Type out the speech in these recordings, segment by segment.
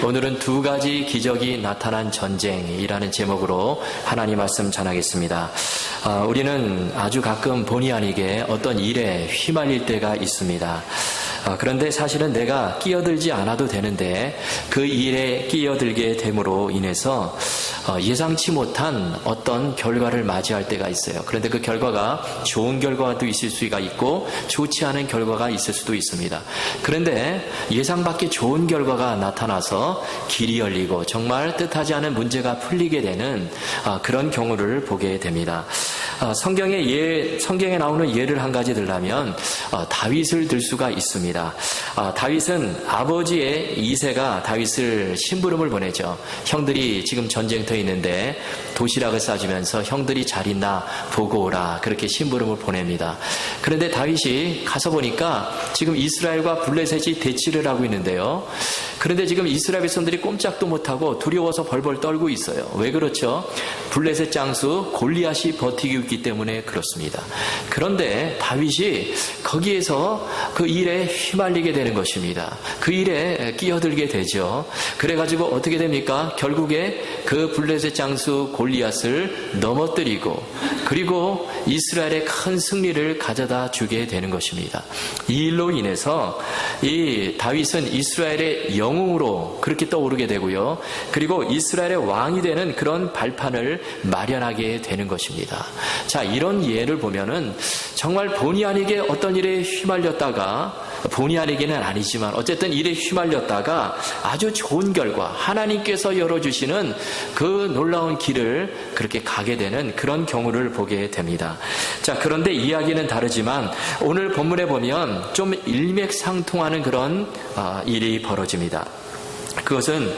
오늘은 두 가지 기적이 나타난 전쟁이라는 제목으로 하나님 말씀 전하겠습니다. 우리는 아주 가끔 본의 아니게 어떤 일에 휘말릴 때가 있습니다. 그런데 사실은 내가 끼어들지 않아도 되는데 그 일에 끼어들게 됨으로 인해서 예상치 못한 어떤 결과를 맞이할 때가 있어요. 그런데 그 결과가 좋은 결과도 있을 수가 있고 좋지 않은 결과가 있을 수도 있습니다. 그런데 예상 밖의 좋은 결과가 나타나서 길이 열리고 정말 뜻하지 않은 문제가 풀리게 되는 그런 경우를 보게 됩니다. 성경에 나오는 예를 한 가지 들라면 다윗을 들 수가 있습니다. 다윗은 아버지의 이새가 다윗을 심부름을 보내죠. 형들이 지금 전쟁터에 있는데 도시락을 싸주면서 형들이 잘 있나 보고 오라, 그렇게 심부름을 보냅니다. 그런데 다윗이 가서 보니까 지금 이스라엘과 블레셋이 대치를 하고 있는데요. 그런데 지금 이스라엘 백성들이 꼼짝도 못하고 두려워서 벌벌 떨고 있어요. 왜 그렇죠? 블레셋 장수 골리앗이 버티고 있기 때문에 그렇습니다. 그런데 다윗이 거기에서 그 일에 휘말리게 되는 것입니다. 그 일에 끼어들게 되죠. 그래가지고 어떻게 됩니까? 결국에 그 블레셋 장수 골리앗을 넘어뜨리고 그리고 이스라엘의 큰 승리를 가져다 주게 되는 것입니다. 이 일로 인해서 이 다윗은 이스라엘의 영웅으로 그렇게 떠오르게 되고요. 그리고 이스라엘의 왕이 되는 그런 발판을 마련하게 되는 것입니다. 자, 이런 예를 보면은 정말 본의 아니게 어떤 일에 휘말렸다가, 본의 아니게는 아니지만 어쨌든 일에 휘말렸다가 아주 좋은 결과, 하나님께서 열어주시는 그 놀라운 길을 그렇게 가게 되는 그런 경우를 보게 됩니다. 자, 그런데 이야기는 다르지만 오늘 본문에 보면 좀 일맥상통하는 그런 일이 벌어집니다. 그것은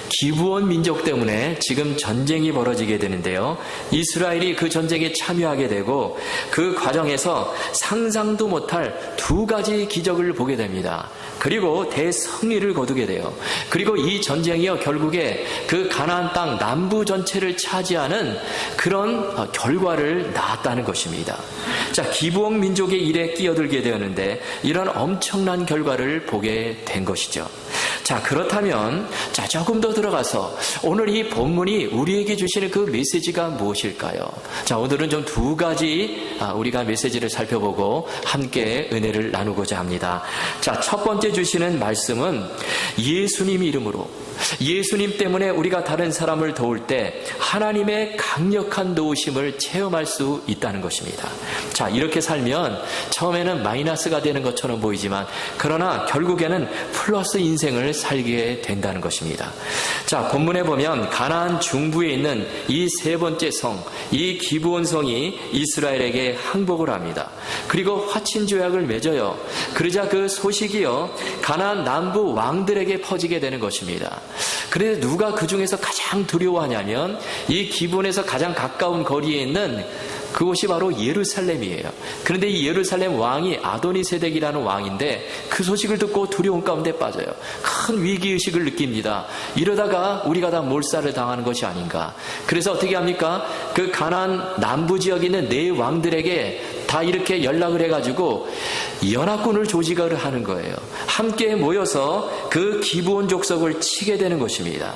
기브온 민족 때문에 지금 전쟁이 벌어지게 되는데요. 이스라엘이 그 전쟁에 참여하게 되고 그 과정에서 상상도 못할 두 가지 기적을 보게 됩니다. 그리고 대승리를 거두게 돼요. 그리고 이 전쟁이요, 결국에 그 가나안 땅 남부 전체를 차지하는 그런 결과를 낳았다는 것입니다. 자, 기브온 민족의 일에 끼어들게 되었는데 이런 엄청난 결과를 보게 된 것이죠. 자, 그렇다면 조금 더 들어가서 오늘 이 본문이 우리에게 주시는 그 메시지가 무엇일까요? 자, 오늘은 좀 두 가지 우리가 메시지를 살펴보고 함께 은혜를 나누고자 합니다. 자, 첫 번째 주시는 말씀은 예수님 이름으로, 예수님 때문에 우리가 다른 사람을 도울 때 하나님의 강력한 도우심을 체험할 수 있다는 것입니다. 자, 이렇게 살면 처음에는 마이너스가 되는 것처럼 보이지만 그러나 결국에는 플러스 인생을 살게 된다는 것입니다. 자, 본문에 보면 가나안 중부에 있는 이 세 번째 성, 이 기브온 성이 이스라엘에게 항복을 합니다. 그리고 화친 조약을 맺어요. 그러자 그 소식이요, 가나안 남부 왕들에게 퍼지게 되는 것입니다. 그래서 누가 그 중에서 가장 두려워하냐면 이 기브온에서 가장 가까운 거리에 있는 그곳이 바로 예루살렘이에요. 그런데 이 예루살렘 왕이 아도니세덱이라는 왕인데 그 소식을 듣고 두려움 가운데 빠져요. 큰 위기의식을 느낍니다. 이러다가 우리가 다 몰살을 당하는 것이 아닌가. 그래서 어떻게 합니까? 그 가나안 남부 지역에 있는 네 왕들에게 다 이렇게 연락을 해가지고 연합군을 조직을 하는 거예요. 함께 모여서 그 기브온 족속을 치게 되는 것입니다.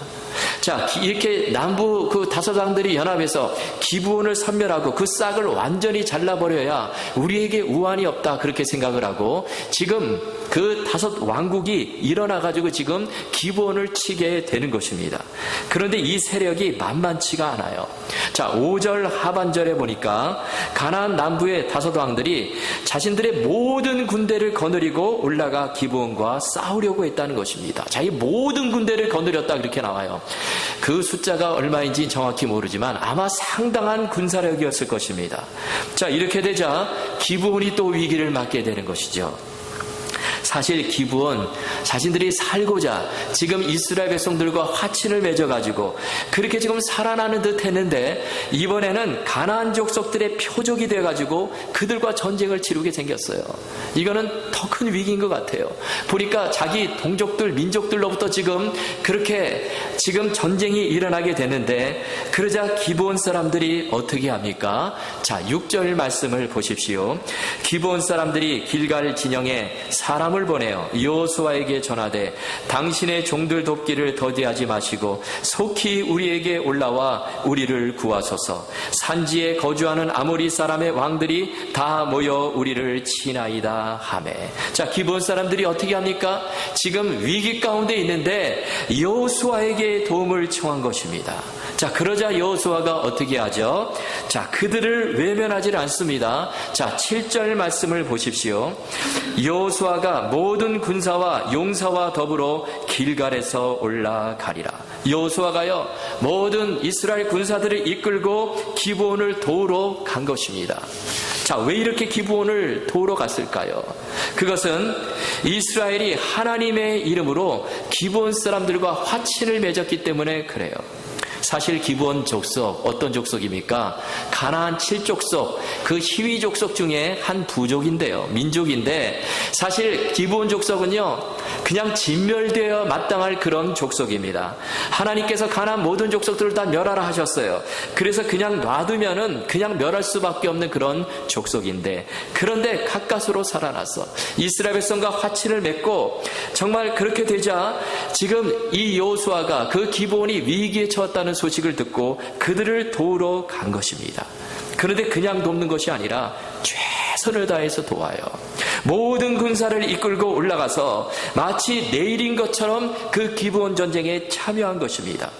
자, 이렇게 남부 그 다섯 왕들이 연합해서 기브온을 섬멸하고 그 싹을 완전히 잘라버려야 우리에게 우환이 없다, 그렇게 생각을 하고 지금 그 다섯 왕국이 일어나가지고 지금 기브온을 치게 되는 것입니다. 그런데 이 세력이 만만치가 않아요. 자, 5절 하반절에 보니까 가나안 남부의 다섯 왕들이 자신들의 모든 군대를 거느리고 올라가 기브온과 싸우려고 했다는 것입니다. 자, 이 모든 군대를 거느렸다, 그렇게 나와요. 그 숫자가 얼마인지 정확히 모르지만 아마 상당한 군사력이었을 것입니다. 자, 이렇게 되자 기브온이 또 위기를 맞게 되는 것이죠. 사실 기브온, 자신들이 살고자 지금 이스라엘 백성들과 화친을 맺어가지고 그렇게 지금 살아나는 듯 했는데 이번에는 가나안 족속들의 표적이 돼가지고 그들과 전쟁을 치르게 생겼어요. 이거는 더 큰 위기인 것 같아요. 보니까 자기 동족들, 민족들로부터 지금 그렇게 지금 전쟁이 일어나게 되는데 그러자 기브온 사람들이 어떻게 합니까? 자, 6절 말씀을 보십시오. 기브온 사람들이 길갈 진영에 사람을 사람을 보내어 여호수아에게 전하되 당신의 종들 돕기를 더디하지 마시고 속히 우리에게 올라와 우리를 구하소서. 산지에 거주하는 아모리 사람의 왕들이 다 모여 우리를 치나이다 하매. 자, 기브온 사람들이 어떻게 합니까? 지금 위기 가운데 있는데 여호수아에게 도움을 청한 것입니다. 자, 그러자 여호수아가 어떻게 하죠? 자, 그들을 외면하지 않습니다. 자, 7절 말씀을 보십시오. 여호수아가 모든 군사와 용사와 더불어 길갈에서 올라가리라. 여호수아가요, 모든 이스라엘 군사들을 이끌고 기브온을 도우러 간 것입니다. 자, 왜 이렇게 기브온을 도우러 갔을까요? 그것은 이스라엘이 하나님의 이름으로 기브온 사람들과 화친을 맺었기 때문에 그래요. 사실 기브온 족속, 어떤 족속입니까? 가나안 7족속, 그 히위 족속 중에 한 부족인데요. 민족인데 사실 기브온 족속은요, 그냥 진멸되어 마땅할 그런 족속입니다. 하나님께서 가나안 모든 족속들을 다 멸하라 하셨어요. 그래서 그냥 놔두면은 그냥 멸할 수밖에 없는 그런 족속인데, 그런데 가까스로 살아나서 이스라엘 백성과 화친을 맺고 정말 그렇게 되자 지금 이 여호수아가 그 기브온이 위기에 처했다는 소식을 듣고 그들을 도우러 간 것입니다. 그런데 그냥 돕는 것이 아니라 최선을 다해서 도와요. 모든 군사를 이끌고 올라가서 마치 내일인 것처럼 그 기브온 전쟁에 참여한 것입니다.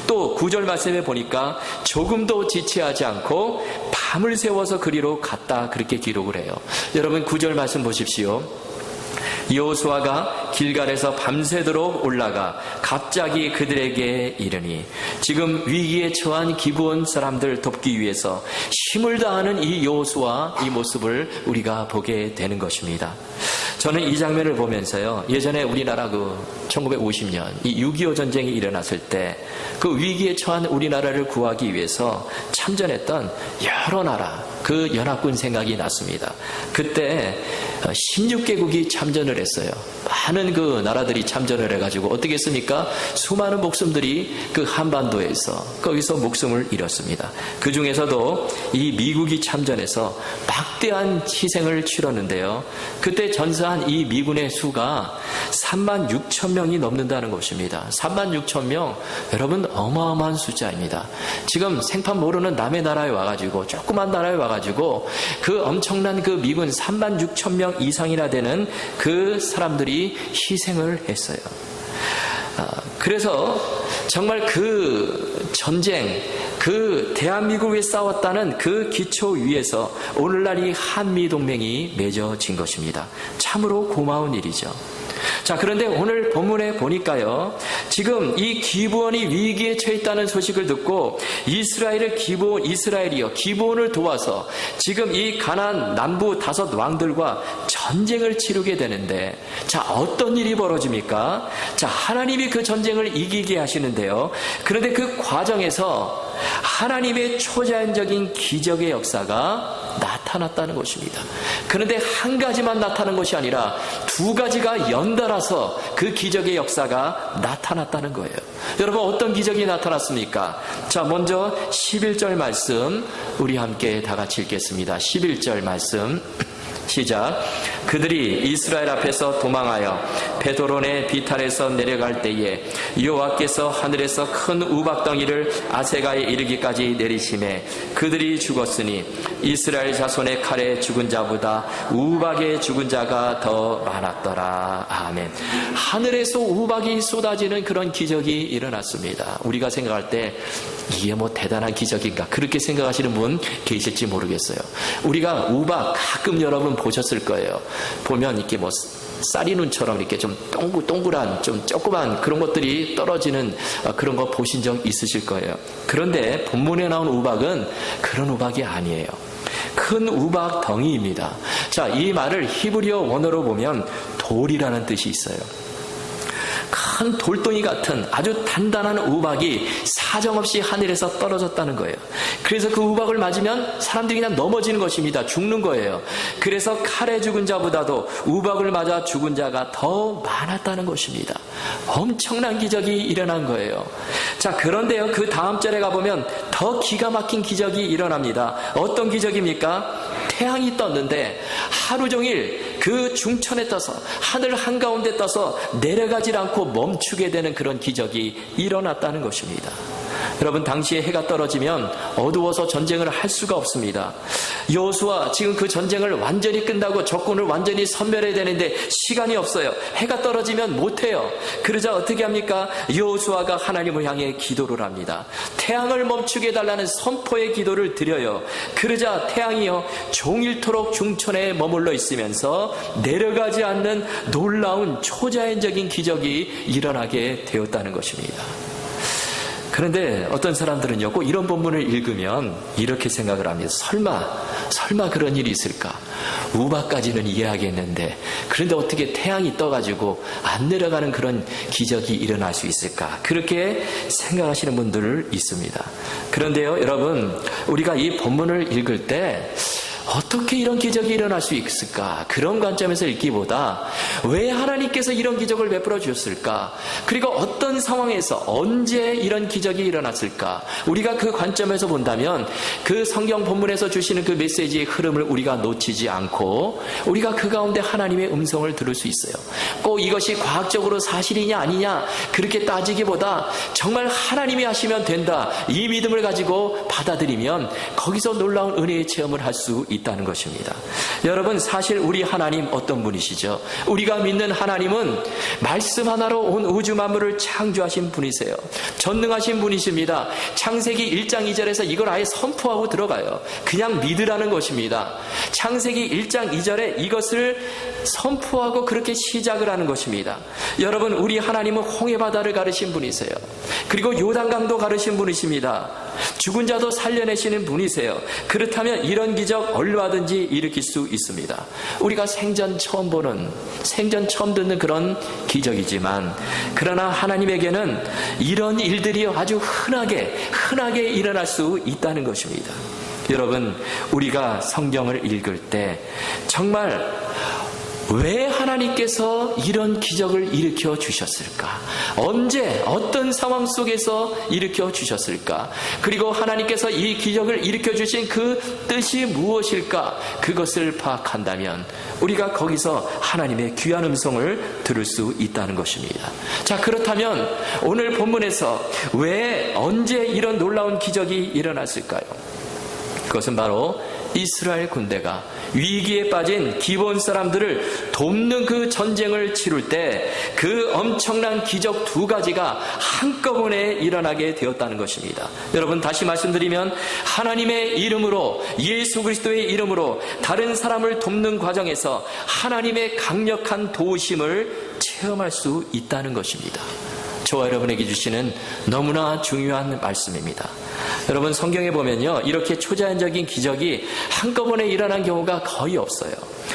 또 9절 말씀에 보니까 조금도 지체하지 않고 밤을 새워서 그리로 갔다, 그렇게 기록을 해요. 여러분 9절 말씀 보십시오. 여호수아가 길갈에서 밤새도록 올라가 갑자기 그들에게 이르니. 지금 위기에 처한 기브온 사람들 돕기 위해서 힘을 다하는 이 여호수아, 이 모습을 우리가 보게 되는 것입니다. 저는 이 장면을 보면서요, 예전에 우리나라 1950년 이 6.25 전쟁이 일어났을 때 그 위기에 처한 우리나라를 구하기 위해서 참전했던 여러 나라, 그 연합군 생각이 났습니다. 그때 16개국이 참전을 했어요. 많은 그 나라들이 참전을 해가지고 어떻게 했습니까? 수많은 목숨들이 그 한반도에서 거기서 목숨을 잃었습니다. 그 중에서도 이 미국이 참전해서 막대한 희생을 치렀는데요. 그때 전사한 이 미군의 수가 36,000명이 넘는다는 것입니다. 36,000명, 여러분 어마어마한 숫자입니다. 지금 생판 모르는 남의 나라에 와가지고, 조그만 나라에 와가지고 그 엄청난 그 미군 36,000명 이상이나 되는 그 사람들이 희생을 했어요. 그래서 정말 그 전쟁, 그 대한민국에 싸웠다는 그 기초 위에서 오늘날 이 한미동맹이 맺어진 것입니다. 참으로 고마운 일이죠. 자, 그런데 오늘 본문에 보니까요, 지금 이 기브온이 위기에 처했다는 소식을 듣고 이스라엘이요, 기브온을 도와서 지금 이 가나안 남부 5 왕들과 전쟁을 치르게 되는데, 자, 어떤 일이 벌어집니까? 자, 하나님이 그 전쟁을 이기게 하시는데요. 그런데 그 과정에서 하나님의 초자연적인 기적의 역사가 나타났다는 것입니다. 그런데 한 가지만 나타난 것이 아니라 2가지가 연달아서 그 기적의 역사가 나타났다는 거예요. 여러분, 어떤 기적이 나타났습니까? 자, 먼저 11절 말씀 우리 함께 다 같이 읽겠습니다. 11절 말씀 시작. 그들이 이스라엘 앞에서 도망하여 베도론의 비탈에서 내려갈 때에 여호와께서 하늘에서 큰 우박덩이를 아세가에 이르기까지 내리심에 그들이 죽었으니 이스라엘 자손의 칼에 죽은 자보다 우박에 죽은 자가 더 많았더라. 아멘. 하늘에서 우박이 쏟아지는 그런 기적이 일어났습니다. 우리가 생각할 때 이게 뭐 대단한 기적인가, 그렇게 생각하시는 분 계실지 모르겠어요. 우리가 우박 가끔 여러분 보셨을 거예요. 보면 이렇게 뭐 쌀이눈처럼 이렇게 좀 동글동글한, 좀 조그만 그런 것들이 떨어지는 그런 거 보신 적 있으실 거예요. 그런데 본문에 나온 우박은 그런 우박이 아니에요. 큰 우박 덩이입니다. 자, 이 말을 히브리어 원어로 보면 돌이라는 뜻이 있어요. 큰 돌덩이 같은 아주 단단한 우박이 사정없이 하늘에서 떨어졌다는 거예요. 그래서 그 우박을 맞으면 사람들이 그냥 넘어지는 것입니다. 죽는 거예요. 그래서 칼에 죽은 자보다도 우박을 맞아 죽은 자가 더 많았다는 것입니다. 엄청난 기적이 일어난 거예요. 자, 그런데요, 그 다음 절에 가보면 더 기가 막힌 기적이 일어납니다. 어떤 기적입니까? 태양이 떴는데 하루 종일 그 중천에 떠서 하늘 한가운데 떠서 내려가지 않고 멈추게 되는 그런 기적이 일어났다는 것입니다. 여러분, 당시에 해가 떨어지면 어두워서 전쟁을 할 수가 없습니다. 여호수아 지금 그 전쟁을 완전히 끝나고 적군을 완전히 섬멸해야 되는데 시간이 없어요. 해가 떨어지면 못해요. 그러자 어떻게 합니까? 여호수아가 하나님을 향해 기도를 합니다. 태양을 멈추게 해달라는 선포의 기도를 드려요. 그러자 태양이요 종일토록 중천에 머물러 있으면서 내려가지 않는 놀라운 초자연적인 기적이 일어나게 되었다는 것입니다. 그런데 어떤 사람들은요, 꼭 이런 본문을 읽으면 이렇게 생각을 합니다. 설마 그런 일이 있을까? 우박까지는 이해하겠는데, 그런데 어떻게 태양이 떠가지고 안 내려가는 그런 기적이 일어날 수 있을까? 그렇게 생각하시는 분들 있습니다. 그런데요, 여러분, 우리가 이 본문을 읽을 때 어떻게 이런 기적이 일어날 수 있을까? 그런 관점에서 읽기보다 왜 하나님께서 이런 기적을 베풀어 주셨을까? 그리고 어떤 상황에서 언제 이런 기적이 일어났을까? 우리가 그 관점에서 본다면 그 성경 본문에서 주시는 그 메시지의 흐름을 우리가 놓치지 않고 우리가 그 가운데 하나님의 음성을 들을 수 있어요. 꼭 이것이 과학적으로 사실이냐 아니냐 그렇게 따지기보다 정말 하나님이 하시면 된다, 이 믿음을 가지고 받아들이면 거기서 놀라운 은혜의 체험을 할 수 있다는 것입니다. 여러분, 사실 우리 하나님 어떤 분이시죠? 우리가 믿는 하나님은 말씀 하나로 온 우주 만물을 창조하신 분이세요. 전능하신 분이십니다. 창세기 1장 2절에서 이걸 아예 선포하고 들어가요. 그냥 믿으라는 것입니다. 창세기 1장 2절에 이것을 선포하고 그렇게 시작을 하는 것입니다. 여러분, 우리 하나님은 홍해바다를 가르신 분이세요. 그리고 요단강도 가르신 분이십니다. 죽은 자도 살려내시는 분이세요. 그렇다면 이런 기적 얼마든지 일으킬 수 있습니다. 우리가 생전 처음 듣는 그런 기적이지만, 그러나 하나님에게는 이런 일들이 아주 흔하게 일어날 수 있다는 것입니다. 여러분, 우리가 성경을 읽을 때 정말 왜 하나님께서 이런 기적을 일으켜 주셨을까? 언제 어떤 상황 속에서 일으켜 주셨을까? 그리고 하나님께서 이 기적을 일으켜 주신 그 뜻이 무엇일까? 그것을 파악한다면 우리가 거기서 하나님의 귀한 음성을 들을 수 있다는 것입니다. 자, 그렇다면 오늘 본문에서 왜 언제 이런 놀라운 기적이 일어났을까요? 그것은 바로 이스라엘 군대가 위기에 빠진 기브온 사람들을 돕는 그 전쟁을 치룰 때 그 엄청난 기적 두 가지가 한꺼번에 일어나게 되었다는 것입니다. 여러분, 다시 말씀드리면 하나님의 이름으로, 예수 그리스도의 이름으로 다른 사람을 돕는 과정에서 하나님의 강력한 도우심을 체험할 수 있다는 것입니다. 저와 여러분에게 주시는 너무나 중요한 말씀입니다. 여러분, 성경에 보면요, 이렇게 초자연적인 기적이 한꺼번에 일어난 경우가 거의 없어요.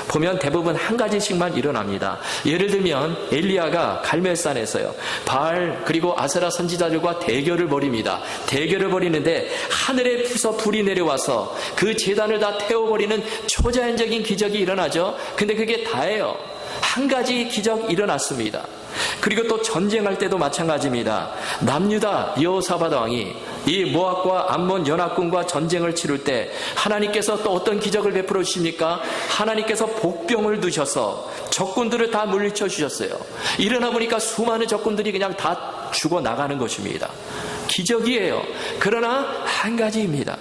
보면 대부분 한 가지씩만 일어납니다. 예를 들면 엘리야가 갈멜산에서요, 바알 그리고 아세라 선지자들과 대결을 벌입니다. 대결을 벌이는데 하늘에서 불이 내려와서 그 제단을 다 태워버리는 초자연적인 기적이 일어나죠. 근데 그게 다예요. 한 가지 기적 일어났습니다. 그리고 또 전쟁할 때도 마찬가지입니다. 남유다 여호사밧 왕이 이 모압과 암몬 연합군과 전쟁을 치룰 때 하나님께서 또 어떤 기적을 베풀어 주십니까? 하나님께서 복병을 두셔서 적군들을 다 물리쳐 주셨어요. 일어나 보니까 수많은 적군들이 그냥 다 죽어 나가는 것입니다. 기적이에요. 그러나 한 가지입니다.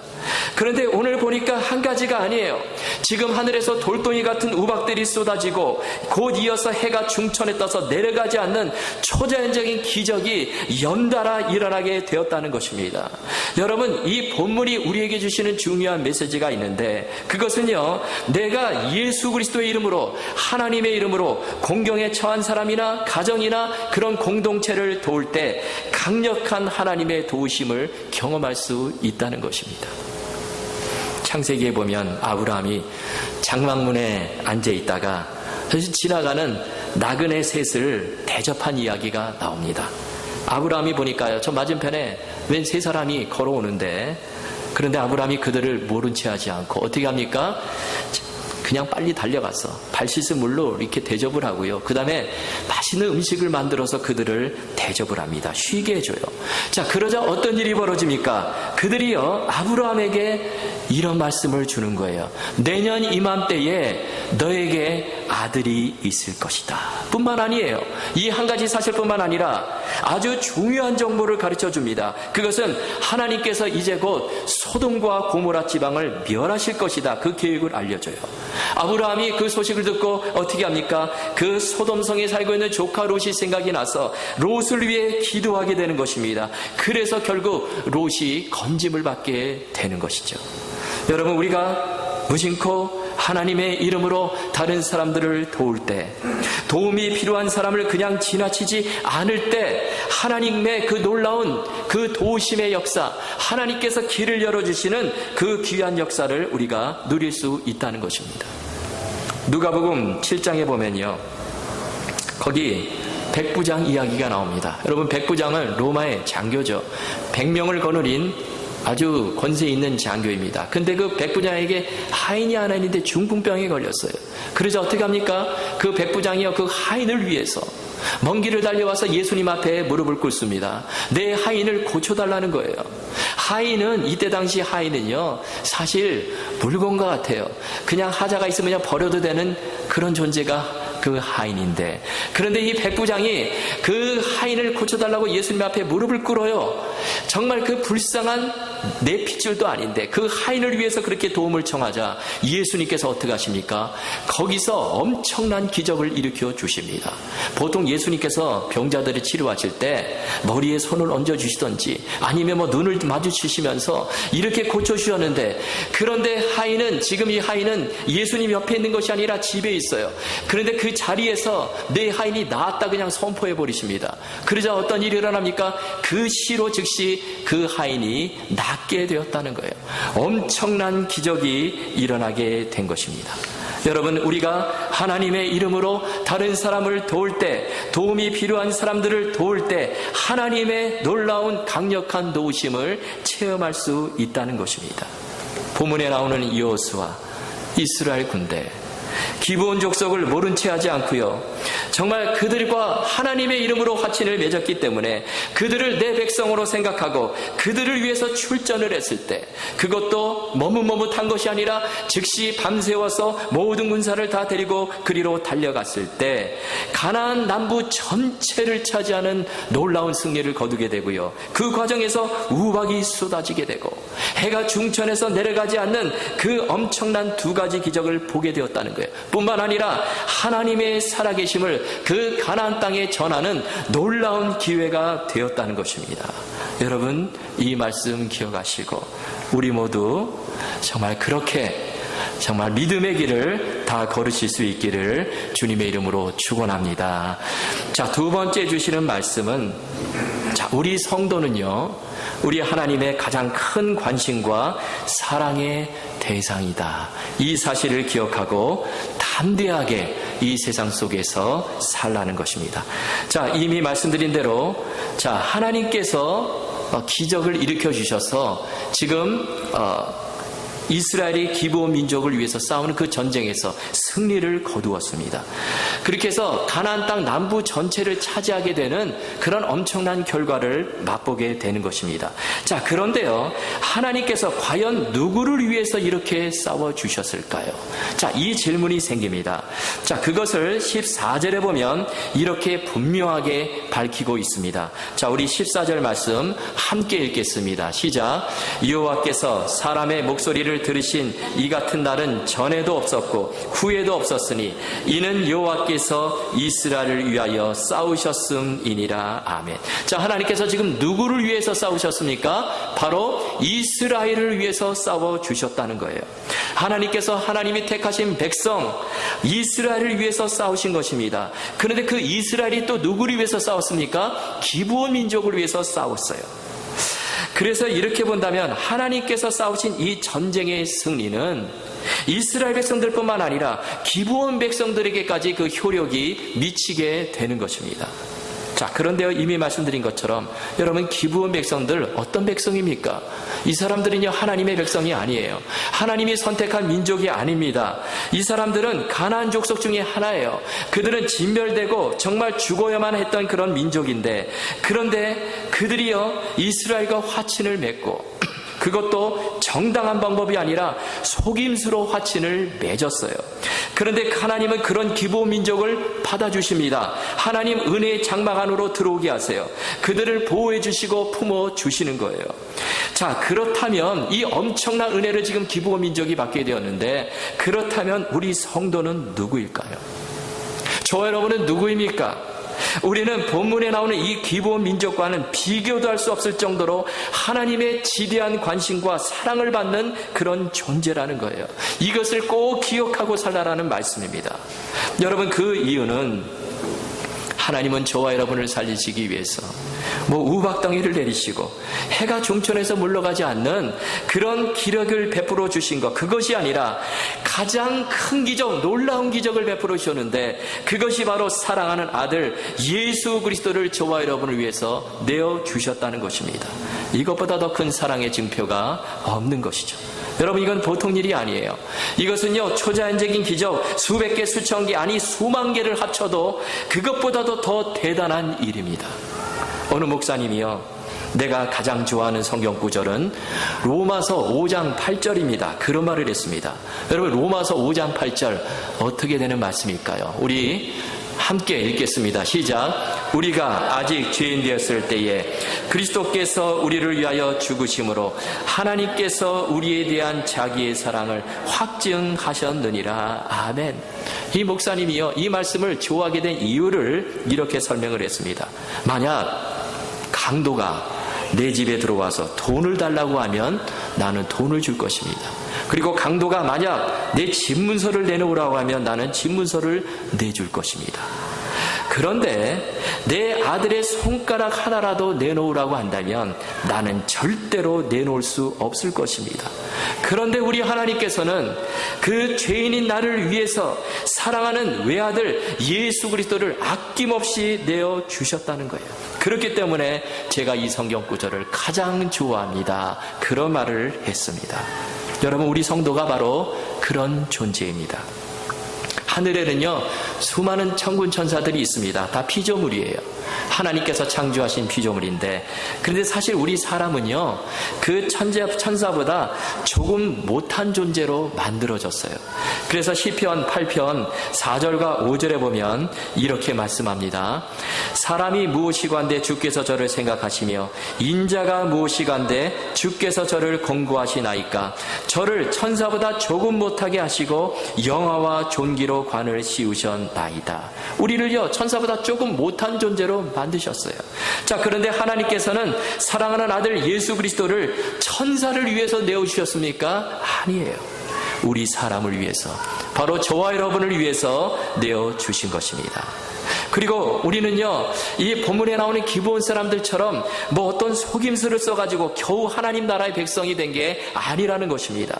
그런데 오늘 보니까 한 가지가 아니에요. 지금 하늘에서 돌덩이 같은 우박들이 쏟아지고 곧 이어서 해가 중천에 떠서 내려가지 않는 초자연적인 기적이 연달아 일어나게 되었다는 것입니다. 여러분, 이 본문이 우리에게 주시는 중요한 메시지가 있는데, 그것은요, 내가 예수 그리스도의 이름으로, 하나님의 이름으로 공경에 처한 사람이나 가정이나 그런 공동체를 도울 때 강력한 하나님의 도우심을 경험할 수 있다는 것입니다. 창세기에 보면 아브라함이 장막문에 앉아 있다가 지나가는 나그네 셋을 대접한 이야기가 나옵니다. 아브라함이 보니까요, 저 맞은편에 웬 세 사람이 걸어오는데, 그런데 아브라함이 그들을 모른 채 하지 않고 어떻게 합니까? 그냥 빨리 달려가서 발 씻은 물로 이렇게 대접을 하고요. 그 다음에 맛있는 음식을 만들어서 그들을 대접을 합니다. 쉬게 해줘요. 자, 그러자 어떤 일이 벌어집니까? 그들이요, 아브라함에게 이런 말씀을 주는 거예요. 내년 이맘때에 너에게 아들이 있을 것이다. 뿐만 아니에요. 이 한 가지 사실뿐만 아니라 아주 중요한 정보를 가르쳐 줍니다. 그것은 하나님께서 이제 곧 소돔과 고모라 지방을 멸하실 것이다. 그 계획을 알려줘요. 아브라함이 그 소식을 듣고 어떻게 합니까? 그 소돔성에 살고 있는 조카 롯이 생각이 나서 롯을 위해 기도하게 되는 것입니다. 그래서 결국 롯이 건짐을 받게 되는 것이죠. 여러분, 우리가 무심코 하나님의 이름으로 다른 사람들을 도울 때, 도움이 필요한 사람을 그냥 지나치지 않을 때 하나님의 그 놀라운 그 도우심의 역사, 하나님께서 길을 열어주시는 그 귀한 역사를 우리가 누릴 수 있다는 것입니다. 누가복음 7장에 보면요, 거기 백부장 이야기가 나옵니다. 여러분, 백부장은 로마의 장교죠. 100명을 거느린 아주 권세 있는 장교입니다. 근데 그 백부장에게 하인이 하나 있는데 중풍병에 걸렸어요. 그래서 어떻게 합니까? 그 백부장이요, 그 하인을 위해서 먼 길을 달려와서 예수님 앞에 무릎을 꿇습니다. 내 하인을 고쳐달라는 거예요. 하인은, 이때 당시 하인은요, 사실 물건과 같아요. 그냥 하자가 있으면 그냥 버려도 되는 그런 존재가 그 하인인데, 그런데 이 백부장이 그 하인을 고쳐달라고 예수님 앞에 무릎을 꿇어요. 정말 그 불쌍한 내 핏줄도 아닌데 그 하인을 위해서 그렇게 도움을 청하자 예수님께서 어떻게 하십니까? 거기서 엄청난 기적을 일으켜 주십니다. 보통 예수님께서 병자들을 치료하실 때 머리에 손을 얹어주시던지 아니면 눈을 마주치시면서 이렇게 고쳐주셨는데, 그런데 하인은, 지금 이 하인은 예수님 옆에 있는 것이 아니라 집에 있어요. 그런데 그 자리에서 내 하인이 나았다 그냥 선포해 버리십니다. 그러자 어떤 일이 일어납니까? 그 시로 즉시 그 하인이 낫게 되었다는 거예요. 엄청난 기적이 일어나게 된 것입니다. 여러분, 우리가 하나님의 이름으로 다른 사람을 도울 때, 도움이 필요한 사람들을 도울 때 하나님의 놀라운 강력한 도우심을 체험할 수 있다는 것입니다. 본문에 나오는 여호수아, 이스라엘 군대, 기브온 족속을 모른 채 하지 않고요, 정말 그들과 하나님의 이름으로 화친을 맺었기 때문에 그들을 내 백성으로 생각하고 그들을 위해서 출전을 했을 때, 그것도 머뭇머뭇한 것이 아니라 즉시 밤새워서 모든 군사를 다 데리고 그리로 달려갔을 때 가나안 남부 전체를 차지하는 놀라운 승리를 거두게 되고요, 그 과정에서 우박이 쏟아지게 되고 해가 중천에서 내려가지 않는 그 엄청난 두 가지 기적을 보게 되었다는 거예요. 뿐만 아니라 하나님의 살아계심을 그 가나안 땅에 전하는 놀라운 기회가 되었다는 것입니다. 여러분, 이 말씀 기억하시고 우리 모두 정말 그렇게 정말 믿음의 길을 다 걸으실 수 있기를 주님의 이름으로 축원합니다. 자, 두 번째 주시는 말씀은, 자, 우리 성도는요, 우리 하나님의 가장 큰 관심과 사랑의 대상이다. 이 사실을 기억하고 담대하게 이 세상 속에서 살라는 것입니다. 자, 이미 말씀드린 대로, 자, 하나님께서 기적을 일으켜 주셔서 지금 이스라엘이 기브온 민족을 위해서 싸우는 그 전쟁에서 승리를 거두었습니다. 그렇게 해서 가나안 땅 남부 전체를 차지하게 되는 그런 엄청난 결과를 맛보게 되는 것입니다. 자, 그런데요, 하나님께서 과연 누구를 위해서 이렇게 싸워주셨을까요? 자, 이 질문이 생깁니다. 자, 그것을 14절에 보면 이렇게 분명하게 밝히고 있습니다. 자, 우리 14절 말씀 함께 읽겠습니다. 시작. 여호와께서 사람의 목소리를 들으신 이 같은 날은 전에도 없었고 후에도 없었으니 이는 여호와께서 이스라엘을 위하여 싸우셨음이니라. 아멘. 자, 하나님께서 지금 누구를 위해서 싸우셨습니까? 바로 이스라엘을 위해서 싸워주셨다는 거예요. 하나님께서 하나님이 택하신 백성 이스라엘을 위해서 싸우신 것입니다. 그런데 그 이스라엘이 또 누구를 위해서 싸웠습니까? 기브온 민족을 위해서 싸웠어요. 그래서 이렇게 본다면 하나님께서 싸우신 이 전쟁의 승리는 이스라엘 백성들뿐만 아니라 기브온 백성들에게까지 그 효력이 미치게 되는 것입니다. 자, 그런데요, 이미 말씀드린 것처럼 여러분, 기브온 백성들 어떤 백성입니까? 이 사람들은요, 하나님의 백성이 아니에요. 하나님이 선택한 민족이 아닙니다. 이 사람들은 가나안 족속 중에 하나예요. 그들은 진멸되고 정말 죽어야만 했던 그런 민족인데, 그런데 그들이요, 이스라엘과 화친을 맺고 그것도 정당한 방법이 아니라 속임수로 화친을 맺었어요. 그런데 하나님은 그런 기부 민족을 받아주십니다. 하나님 은혜의 장막 안으로 들어오게 하세요. 그들을 보호해 주시고 품어 주시는 거예요. 자, 그렇다면 이 엄청난 은혜를 지금 기부 민족이 받게 되었는데, 그렇다면 우리 성도는 누구일까요? 저와 여러분은 누구입니까? 우리는 본문에 나오는 이 기브온 민족과는 비교도 할 수 없을 정도로 하나님의 지대한 관심과 사랑을 받는 그런 존재라는 거예요. 이것을 꼭 기억하고 살라라는 말씀입니다. 여러분, 그 이유는 하나님은 저와 여러분을 살리시기 위해서 우박덩이를 내리시고 해가 종천에서 물러가지 않는 그런 기력을 베풀어 주신 것, 그것이 아니라 가장 큰 기적, 놀라운 기적을 베풀어 주셨는데, 그것이 바로 사랑하는 아들 예수 그리스도를 저와 여러분을 위해서 내어주셨다는 것입니다. 이것보다 더 큰 사랑의 증표가 없는 것이죠. 여러분, 이건 보통 일이 아니에요. 이것은요, 초자연적인 기적 수백 개, 수천 개, 아니 수만 개를 합쳐도 그것보다도 더 대단한 일입니다. 어느 목사님이요, 내가 가장 좋아하는 성경 구절은 로마서 5장 8절입니다. 그런 말을 했습니다. 여러분, 로마서 5장 8절 어떻게 되는 말씀일까요? 우리 함께 읽겠습니다. 시작. 우리가 아직 죄인 되었을 때에 그리스도께서 우리를 위하여 죽으심으로 하나님께서 우리에 대한 자기의 사랑을 확증하셨느니라. 아멘. 이 목사님이요, 이 말씀을 좋아하게 된 이유를 이렇게 설명을 했습니다. 만약 강도가 내 집에 들어와서 돈을 달라고 하면 나는 돈을 줄 것입니다. 그리고 강도가 만약 내 집문서를 내놓으라고 하면 나는 집문서를 내줄 것입니다. 그런데 내 아들의 손가락 하나라도 내놓으라고 한다면 나는 절대로 내놓을 수 없을 것입니다. 그런데 우리 하나님께서는 그 죄인인 나를 위해서 사랑하는 외아들 예수 그리스도를 아낌없이 내어주셨다는 거예요. 그렇기 때문에 제가 이 성경 구절을 가장 좋아합니다. 그런 말을 했습니다. 여러분, 우리 성도가 바로 그런 존재입니다. 하늘에는요, 수많은 천군 천사들이 있습니다. 다 피조물이에요. 하나님께서 창조하신 피조물인데, 그런데 사실 우리 사람은요, 그 천사보다 조금 못한 존재로 만들어졌어요. 그래서 시편 8편 4절과 5절에 보면 이렇게 말씀합니다. 사람이 무엇이간데 주께서 저를 생각하시며 인자가 무엇이간데 주께서 저를 공고하시나이까. 저를 천사보다 조금 못하게 하시고 영화와 존귀로 관을 씌우셨나이다. 우리를요, 천사보다 조금 못한 존재로 만드셨어요. 자, 그런데 하나님께서는 사랑하는 아들 예수 그리스도를 천사를 위해서 내어주셨습니까? 아니에요. 우리 사람을 위해서, 바로 저와 여러분을 위해서 내어주신 것입니다. 그리고 우리는요, 이 본문에 나오는 기브온 사람들처럼 어떤 속임수를 써가지고 겨우 하나님 나라의 백성이 된 게 아니라는 것입니다.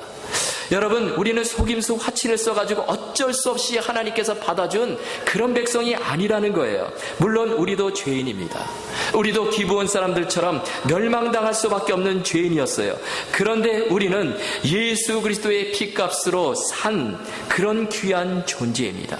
여러분, 우리는 속임수 화친을 써가지고 어쩔 수 없이 하나님께서 받아준 그런 백성이 아니라는 거예요. 물론 우리도 죄인입니다. 우리도 기브온 사람들처럼 멸망당할 수밖에 없는 죄인이었어요. 그런데 우리는 예수 그리스도의 피값으로 산 그런 귀한 존재입니다.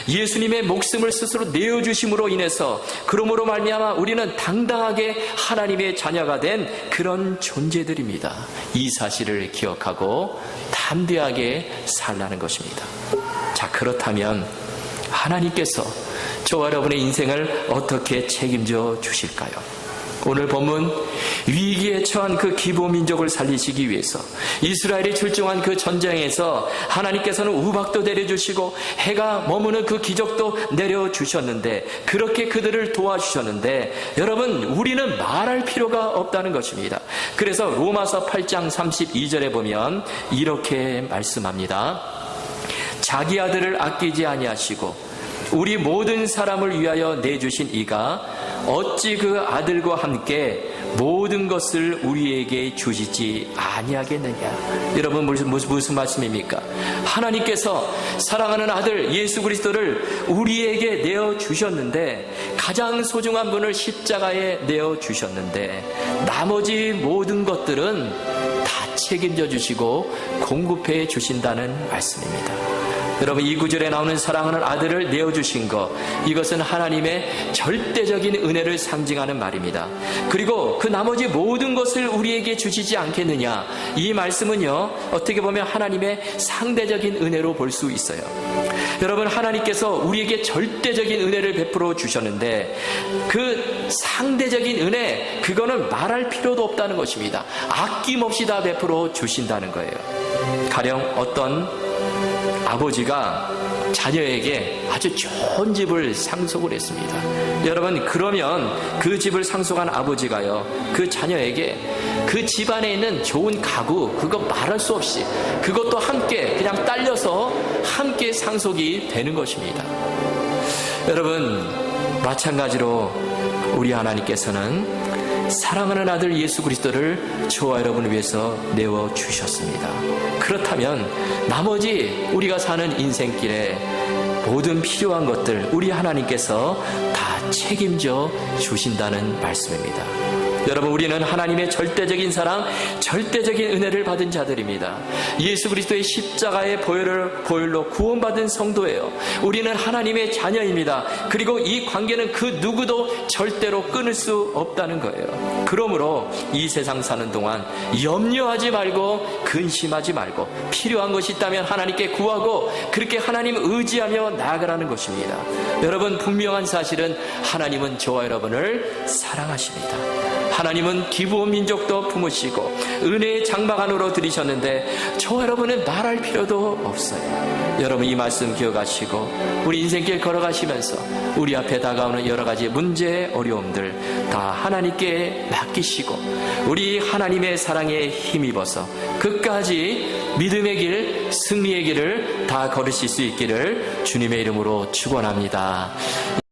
예수님의 목숨을 스스로 내어주심으로 인해서, 그러므로 말미암아 우리는 당당하게 하나님의 자녀가 된 그런 존재들입니다. 이 사실을 기억하고 담대하게 살라는 것입니다. 자, 그렇다면 하나님께서 저와 여러분의 인생을 어떻게 책임져 주실까요? 오늘 본문, 위기에 처한 그 기브온 민족을 살리시기 위해서 이스라엘이 출정한 그 전쟁에서 하나님께서는 우박도 내려주시고 해가 머무는 그 기적도 내려주셨는데, 그렇게 그들을 도와주셨는데, 여러분, 우리는 말할 필요가 없다는 것입니다. 그래서 로마서 8장 32절에 보면 이렇게 말씀합니다. 자기 아들을 아끼지 아니하시고 우리 모든 사람을 위하여 내주신 이가 어찌 그 아들과 함께 모든 것을 우리에게 주시지 아니하겠느냐. 여러분, 무슨 말씀입니까? 하나님께서 사랑하는 아들 예수 그리스도를 우리에게 내어주셨는데, 가장 소중한 분을 십자가에 내어주셨는데, 나머지 모든 것들은 다 책임져 주시고 공급해 주신다는 말씀입니다. 여러분, 이 구절에 나오는 사랑하는 아들을 내어주신 것, 이것은 하나님의 절대적인 은혜를 상징하는 말입니다. 그리고 그 나머지 모든 것을 우리에게 주시지 않겠느냐, 이 말씀은요, 어떻게 보면 하나님의 상대적인 은혜로 볼 수 있어요. 여러분, 하나님께서 우리에게 절대적인 은혜를 베풀어 주셨는데 그 상대적인 은혜, 그거는 말할 필요도 없다는 것입니다. 아낌없이 다 베풀어 주신다는 거예요. 가령 어떤 아버지가 자녀에게 아주 좋은 집을 상속을 했습니다. 여러분, 그러면 그 집을 상속한 아버지가요, 그 자녀에게 그 집안에 있는 좋은 가구, 그거 말할 수 없이 그것도 함께 그냥 딸려서 함께 상속이 되는 것입니다. 여러분, 마찬가지로 우리 하나님께서는 사랑하는 아들 예수 그리스도를 저와 여러분을 위해서 내어주셨습니다. 그렇다면 나머지 우리가 사는 인생길에 모든 필요한 것들 우리 하나님께서 다 책임져 주신다는 말씀입니다. 여러분, 우리는 하나님의 절대적인 사랑, 절대적인 은혜를 받은 자들입니다. 예수 그리스도의 십자가의 보혈로 구원받은 성도예요. 우리는 하나님의 자녀입니다. 그리고 이 관계는 그 누구도 절대로 끊을 수 없다는 거예요. 그러므로 이 세상 사는 동안 염려하지 말고 근심하지 말고 필요한 것이 있다면 하나님께 구하고 그렇게 하나님 의지하며 나아가라는 것입니다. 여러분, 분명한 사실은 하나님은 저와 여러분을 사랑하십니다. 하나님은 기부온 민족도 품으시고 은혜의 장막 안으로 들이셨는데 저와 여러분은 말할 필요도 없어요. 여러분, 이 말씀 기억하시고 우리 인생길 걸어가시면서 우리 앞에 다가오는 여러 가지 문제, 어려움들 다 하나님께 맡기시고 우리 하나님의 사랑에 힘입어서 끝까지 믿음의 길, 승리의 길을 다 걸으실 수 있기를 주님의 이름으로 축원합니다.